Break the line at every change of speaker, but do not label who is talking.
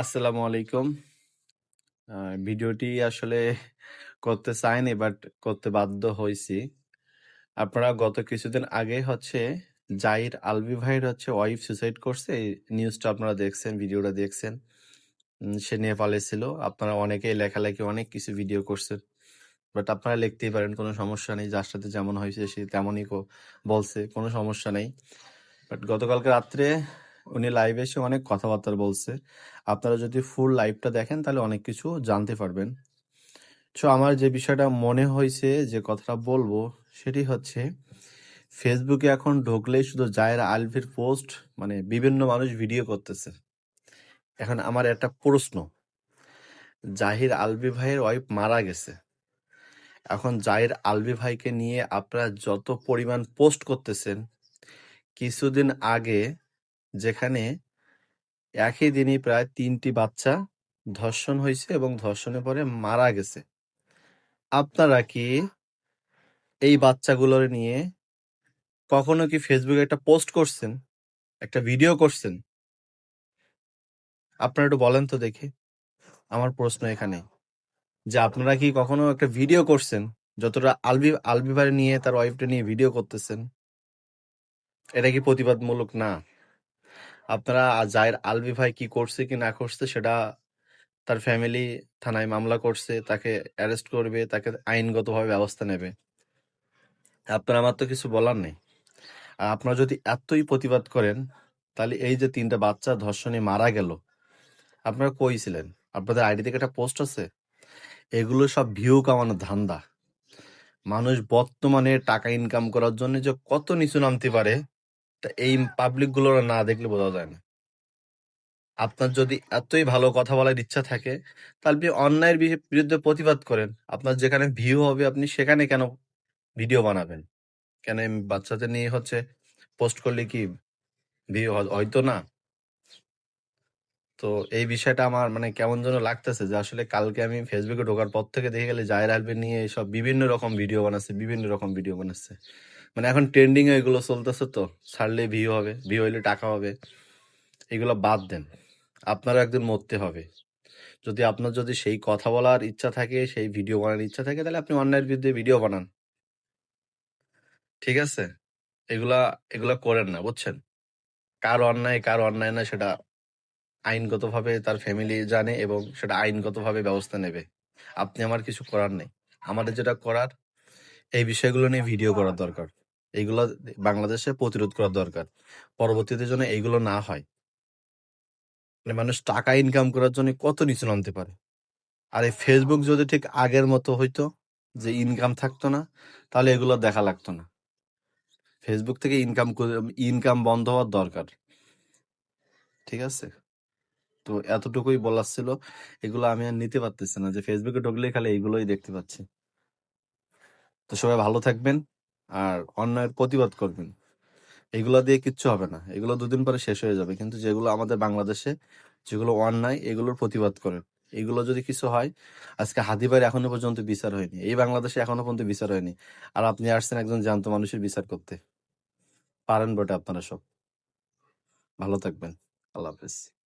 আসসালামু আলাইকুম। ভিডিওটি আসলে করতে চাইনি বাট করতে বাধ্য হইছি। আপনারা গত কিছুদিন আগে জাহির আলভী ভাইয়ের ওয়াইফ সুসাইড করছে। এই নিউজটা আপনারা দেখছেন, ভিডিওটা দেখছেন। সে নেপালে ছিল। আপনারা অনেকেই লেখালেখি অনেক কিছু ভিডিও করছেন। বাট আপনারা লিখতেই পারেন, কোনো সমস্যা নেই। যার সাথে যেমন হয়েছে সে তেমনই বলছে, কোনো সমস্যা নেই। বাট গতকালকে রাত্রে উনি লাইভে এসে অনেক কথাবার্তা বলছে। আপনারা যদি ফুল লাইভটা দেখেন তাহলে অনেক কিছু জানতে পারবেন। সো আমার যে বিষয়টা মনে হয়েছে, যে কথাটা বলবো, সেটি হচ্ছে ফেসবুকে এখন ঢুকলেই শুধু জাহের আলভির পোস্ট, মানে বিভিন্ন মানুষ ভিডিও করতেছে। এখন আমার একটা প্রশ্ন, জাহির আলভী ভাইয়ের ওয়াইফ মারা গেছে, এখন জাহির আলভী ভাইকে নিয়ে আপনারা যত পরিমাণ পোস্ট করতেছেন, কিছুদিন আগে যেখানে একই দিনই প্রায় 3টি বাচ্চা ধর্ষণ হয়েছে এবং ধর্ষণের পরে মারা গেছে, আপনারা কি এই বাচ্চাগুলোর নিয়ে কখনো কি ফেসবুকে একটা পোস্ট করছেন, একটা ভিডিও করছেন? আপনারা একটু বলেন তো দেখি। আমার প্রশ্ন এখানে, যে আপনারা কি কখনো একটা ভিডিও করছেন? যতটা আলভী ভাই নিয়ে, তার ওয়াইফটা নিয়ে ভিডিও করতেছেন, এটা কি প্রতিবাদমূলক না? আপনারা জাহির আলভী ভাই কি করছে কি না করছে সেটা, তার ফ্যামিলি থানায় মামলা করছে, তাকে অ্যারেস্ট করবে, তাকে আইনগতভাবে ব্যবস্থা নেবে। আপনার আমার তো কিছু বলার নেই। আর আপনারা যদি এতই প্রতিবাদ করেন, তাহলে এই যে 3টা বাচ্চা ধর্ষণে মারা গেল, আপনারা কই ছিলেন? আপনাদের আইডি থেকে একটা পোস্ট আছে? এগুলো সব ভিউ কামানোর ধান্দা। মানুষ বর্তমানে টাকা ইনকাম করার জন্য যে কত নিচু নামতে পারে, তা এই পাবলিক গুলো না দেখলে বোঝা যায় না। আপনার যদি এতই ভালো কথা বলার ইচ্ছা থাকে, তাহলে আপনি অন্যায়ের বিরুদ্ধে প্রতিবাদ করেন। আপনার যেখানে ভিউ হবে আপনি সেখানে কেন ভিডিও বানাবেন? কেন এই বাচ্চাদের নিয়ে পোস্ট করলে কি ভিউ হয়তো না? তো এই বিষয়টা আমার মানে কেমন যেন লাগতেছে, যে আসলে কালকে আমি ফেসবুকে ঢোকার পর থেকে দেখে গেলে জাহির আলভী নিয়ে সব বিভিন্ন রকম ভিডিও বানাচ্ছে, বিভিন্ন রকম ভিডিও বানাচ্ছে। মানে এখন ট্রেন্ডিং এ এগুলো চলতেছে, তো ছাড়লে ভিউ হবে, ভিউ হইলে টাকা হবে। এগুলো বাদ দেন, আপনারও একদিন মরতে হবে। যদি সেই কথা বলার ইচ্ছা থাকে, সেই ভিডিও বানানোর ইচ্ছা থাকে, তাহলে আপনি অন্যায়ের বিরুদ্ধে ভিডিও বানান, ঠিক আছে? এগুলা এগুলা করেন না, বুঝছেন? কার অন্যায় না সেটা আইনগতভাবে তার ফ্যামিলি জানে এবং সেটা আইনগতভাবে ব্যবস্থা নেবে। আপনি আমার কিছু করার নেই। আমাদের যেটা করার, এই বিষয়গুলো নিয়ে ভিডিও করার দরকার। এইগুলো বাংলাদেশে প্রতিরোধ করার দরকার। পরবর্তীতে যেন এইগুলো না হয়। মানে মানুষ টাকা ইনকাম করার জন্য কত নিচে নামতে পারে। আর এই ফেসবুক যদি ঠিক আগের মতো হইতো, যে ইনকাম থাকতো না, তাহলে এগুলো দেখা লাগতো না। ফেসবুক থেকে ইনকাম বন্ধ হওয়ার দরকার, ঠিক আছে? তো এতটুকুই বলার ছিল। এগুলো আমি আর নিতে পারতেছি না, যে ফেসবুকে ঢুকলেই খালি এইগুলোই দেখতে পাচ্ছি। তো সবাই ভালো থাকবেন আর অন্যায়ের প্রতিবাদ করবেন। এগুলো দিয়ে কিচ্ছু হবে না, এগুলো 2 দিন পরে শেষ হয়ে যাবে। কিন্তু যেগুলো আমাদের বাংলাদেশে, যেগুলো অন্যায়, এগুলোর প্রতিবাদ করেন। এগুলো যদি কিছু হয়, আজকে হাদিবার এখনো পর্যন্ত বিচার হয়নি, এই বাংলাদেশে এখনো পর্যন্ত বিচার হয়নি। আর আপনি আসছেন একজন জ্যান্ত মানুষের বিচার করতে। পারেন বটে আপনারা সব। ভালো থাকবেন। আল্লাহ হাফেজ।